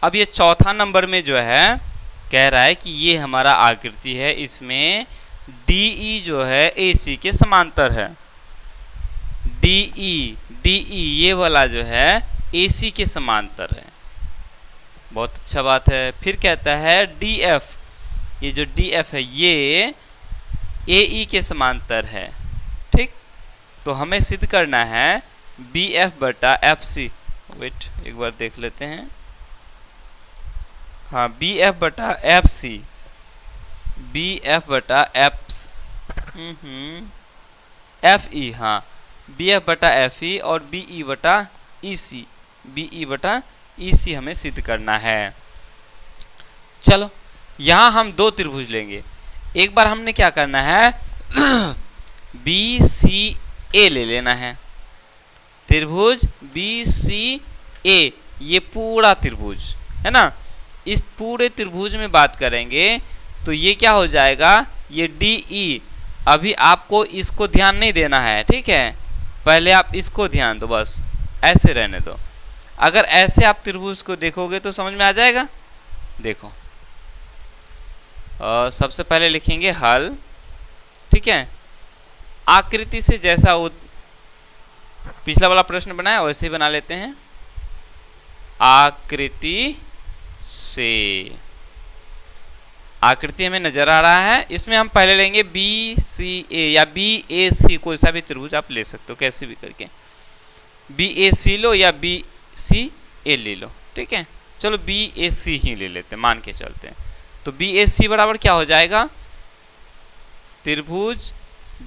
अब ये चौथा नंबर में जो है कह रहा है कि ये हमारा आकृति है, इसमें DE जो है AC के समांतर है। DE ये वाला जो है AC के समांतर है। बहुत अच्छा बात है। फिर कहता है DF, ये जो DF है ये AE के समांतर है। ठीक, तो हमें सिद्ध करना है BF बटा FC। वेट, एक बार देख लेते हैं। हाँ, BF बटा FC, BF बटा FE, हाँ BF बटा FE और BE बटा EC, BE बटा EC हमें सिद्ध करना है। चलो, यहाँ हम दो त्रिभुज लेंगे। एक बार हमने क्या करना है BCA ले लेना है। त्रिभुज BCA, ये पूरा त्रिभुज है ना। इस पूरे त्रिभुज में बात करेंगे तो ये क्या हो जाएगा, ये DE। अभी आपको इसको ध्यान नहीं देना है, ठीक है, पहले आप इसको ध्यान दो, बस ऐसे रहने दो। अगर ऐसे आप त्रिभुज को देखोगे तो समझ में आ जाएगा। देखो, सबसे पहले लिखेंगे हल, ठीक है। आकृति से जैसा वो पिछला वाला प्रश्न बनाया वैसे ही बना लेते हैं। आकृति से, आकृति हमें नजर आ रहा है, इसमें हम पहले लेंगे BCA या BAC, कोई सा भी त्रिभुज आप ले सकते हो कैसे भी करके। BAC लो या BCA ले लो, ठीक है। चलो BAC ही ले लेते हैं, मान के चलते हैं। तो BAC बराबर क्या हो जाएगा, त्रिभुज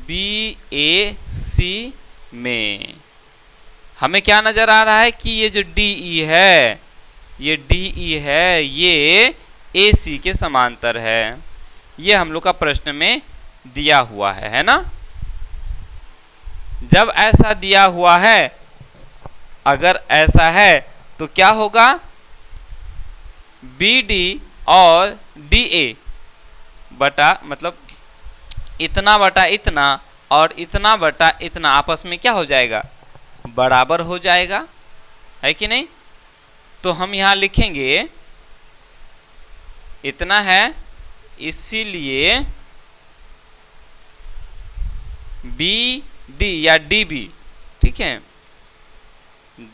BAC में हमें क्या नजर आ रहा है कि ये जो DE है, ये DE है, ये AC के समांतर है। ये हम लोग का प्रश्न में दिया हुआ है ना। जब ऐसा दिया हुआ है, अगर ऐसा है तो क्या होगा, BD और DA बटा, मतलब इतना बटा इतना और इतना बटा इतना आपस में क्या हो जाएगा, बराबर हो जाएगा, है कि नहीं। तो हम यहाँ लिखेंगे इतना है, इसीलिए BD या DB, ठीक है,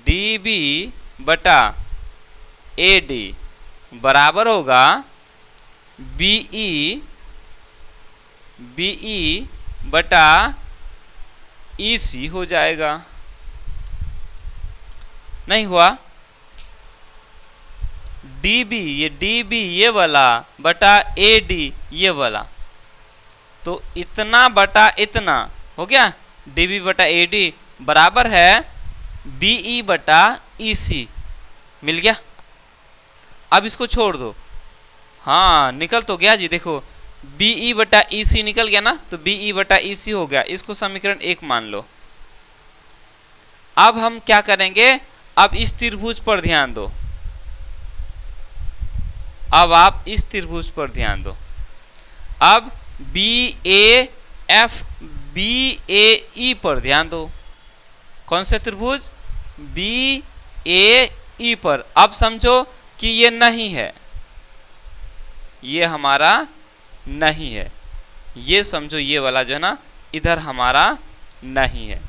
DB बटा AD बराबर होगा BE बटा EC हो जाएगा। नहीं हुआ, DB ये वाला बटा AD ये वाला, तो इतना बटा इतना हो गया, DB बटा AD बराबर है BE बटा EC, मिल गया। अब इसको छोड़ दो, हाँ निकल तो गया जी, देखो BE बटा EC निकल गया ना, तो BE बटा EC हो गया। इसको समीकरण 1 मान लो। अब हम क्या करेंगे, अब इस त्रिभुज पर ध्यान दो। अब आप इस त्रिभुज पर ध्यान दो। अब BAF BAE पर ध्यान दो। कौन से त्रिभुज, BAE पर। अब समझो कि ये नहीं है, ये हमारा नहीं है, ये समझो ये वाला जो है ना इधर हमारा नहीं है।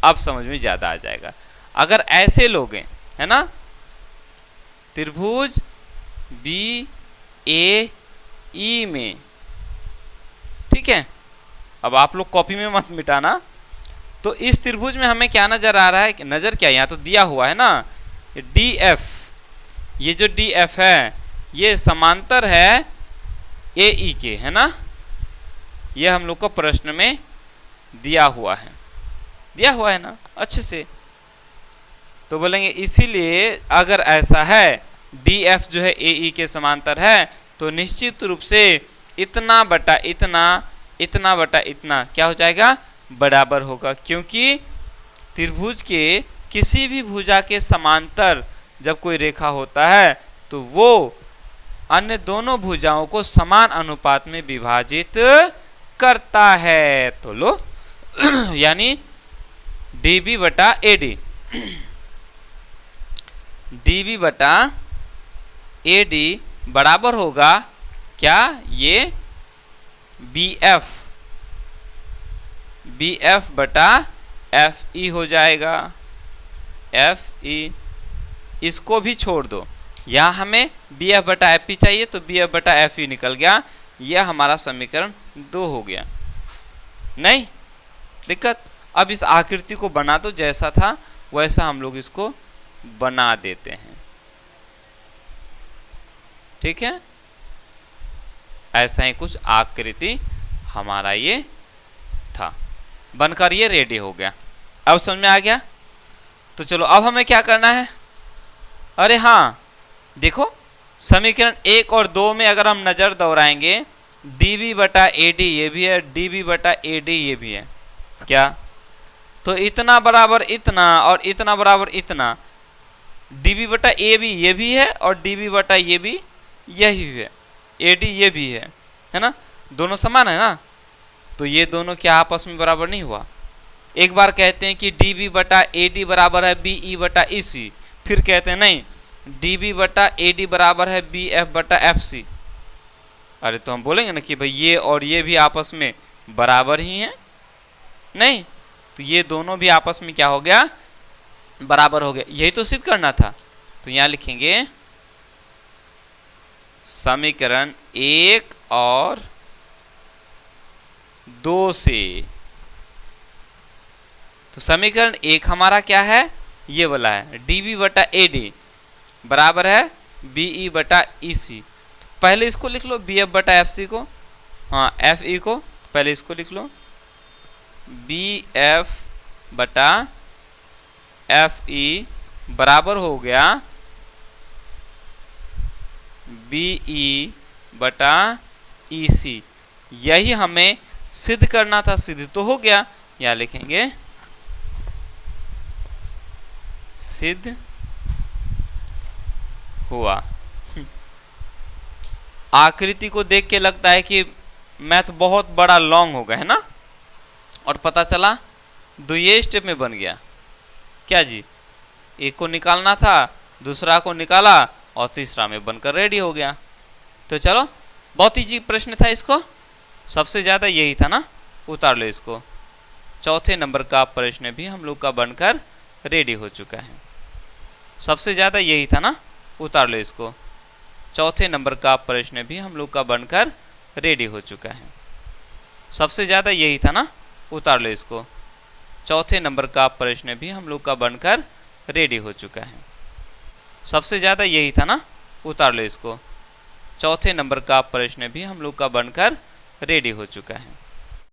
अब समझ में ज्यादा आ जाएगा। अगर ऐसे लोगे, है ना, त्रिभुज BAE में, ठीक है। अब आप लोग कॉपी में मत मिटाना। तो इस त्रिभुज में हमें क्या नजर आ रहा है, नजर क्या, यहाँ तो दिया हुआ है ना, DF, ये जो DF है ये समांतर है AE के, है ना। ये हम लोग को प्रश्न में दिया हुआ है ना अच्छे से। तो बोलेंगे इसीलिए अगर ऐसा है DF जो है AE के समांतर है, तो निश्चित रूप से इतना बटा इतना, इतना बटा इतना क्या हो जाएगा, बराबर होगा। क्योंकि त्रिभुज के किसी भी भुजा के समांतर जब कोई रेखा होता है तो वो अन्य दोनों भुजाओं को समान अनुपात में विभाजित करता है। तो लो यानी DB बटा AD, DB बटा AD बराबर होगा क्या, ये BF बटा FE हो जाएगा। FE इसको भी छोड़ दो, यहाँ हमें BF बटा FE चाहिए तो BF बटा FE निकल गया। यह हमारा समीकरण 2 हो गया। नहीं दिक्कत। अब इस आकृति को बना दो, जैसा था वैसा हम लोग इसको बना देते हैं। ठीक है, ऐसा ही कुछ आकृति हमारा ये था, बनकर ये रेडी हो गया। अब समझ में आ गया। तो चलो अब हमें क्या करना है। अरे हाँ देखो, समीकरण 1 और 2 में अगर हम नजर दौड़ाएंगे, dB बटा AD ये भी है, dB बटा AD ये भी है क्या। तो इतना बराबर इतना और इतना बराबर इतना, dB बटा AB ये भी है और dB बटा ये भी यही है, AD ये भी है ना, दोनों समान है ना। तो ये दोनों क्या आपस में बराबर नहीं हुआ। एक बार कहते हैं कि dB बटा AD बराबर है BE बटा EC, फिर कहते हैं नहीं dB बटा AD बराबर है BF बटा FC। अरे तो हम बोलेंगे ना कि भाई ये और ये भी आपस में बराबर ही हैं। नहीं, तो ये दोनों भी आपस में क्या हो गया, बराबर हो गया। यही तो सिद्ध करना था। तो यहाँ लिखेंगे समीकरण 1 और 2 से। तो समीकरण 1 हमारा क्या है, ये वाला है, dB बटा AD बराबर है BE बटा EC। तो पहले इसको लिख लो BF बटा FC को, हाँ FE को, तो पहले इसको लिख लो BF बटा FE बराबर हो गया BE बटा EC। यही हमें सिद्ध करना था, सिद्ध तो हो गया। यहाँ लिखेंगे सिद्ध हुआ। आकृति को देख के लगता है कि मैथ बहुत बड़ा लॉन्ग होगा, है ना, और पता चला 2 स्टेप में बन गया। क्या जी, एक को निकालना था, दूसरा को निकाला और तीसरा में बनकर रेडी हो गया। तो चलो बहुत इजी प्रश्न था, इसको सबसे ज़्यादा यही था ना, उतार लो इसको। चौथे नंबर का प्रश्न भी हम लोग का बनकर रेडी हो चुका है। सबसे ज़्यादा यही था ना, उतार लो इसको। चौथे नंबर का प्रश्न भी हम लोग का बनकर रेडी हो चुका है। सबसे ज़्यादा यही था ना, उतार लो इसको। चौथे नंबर का प्रश्न भी हम लोग का बनकर रेडी हो चुका है। सबसे ज़्यादा यही था ना, उतार लो इसको। चौथे नंबर का प्रश्न भी हम लोग का बनकर रेडी हो चुका है।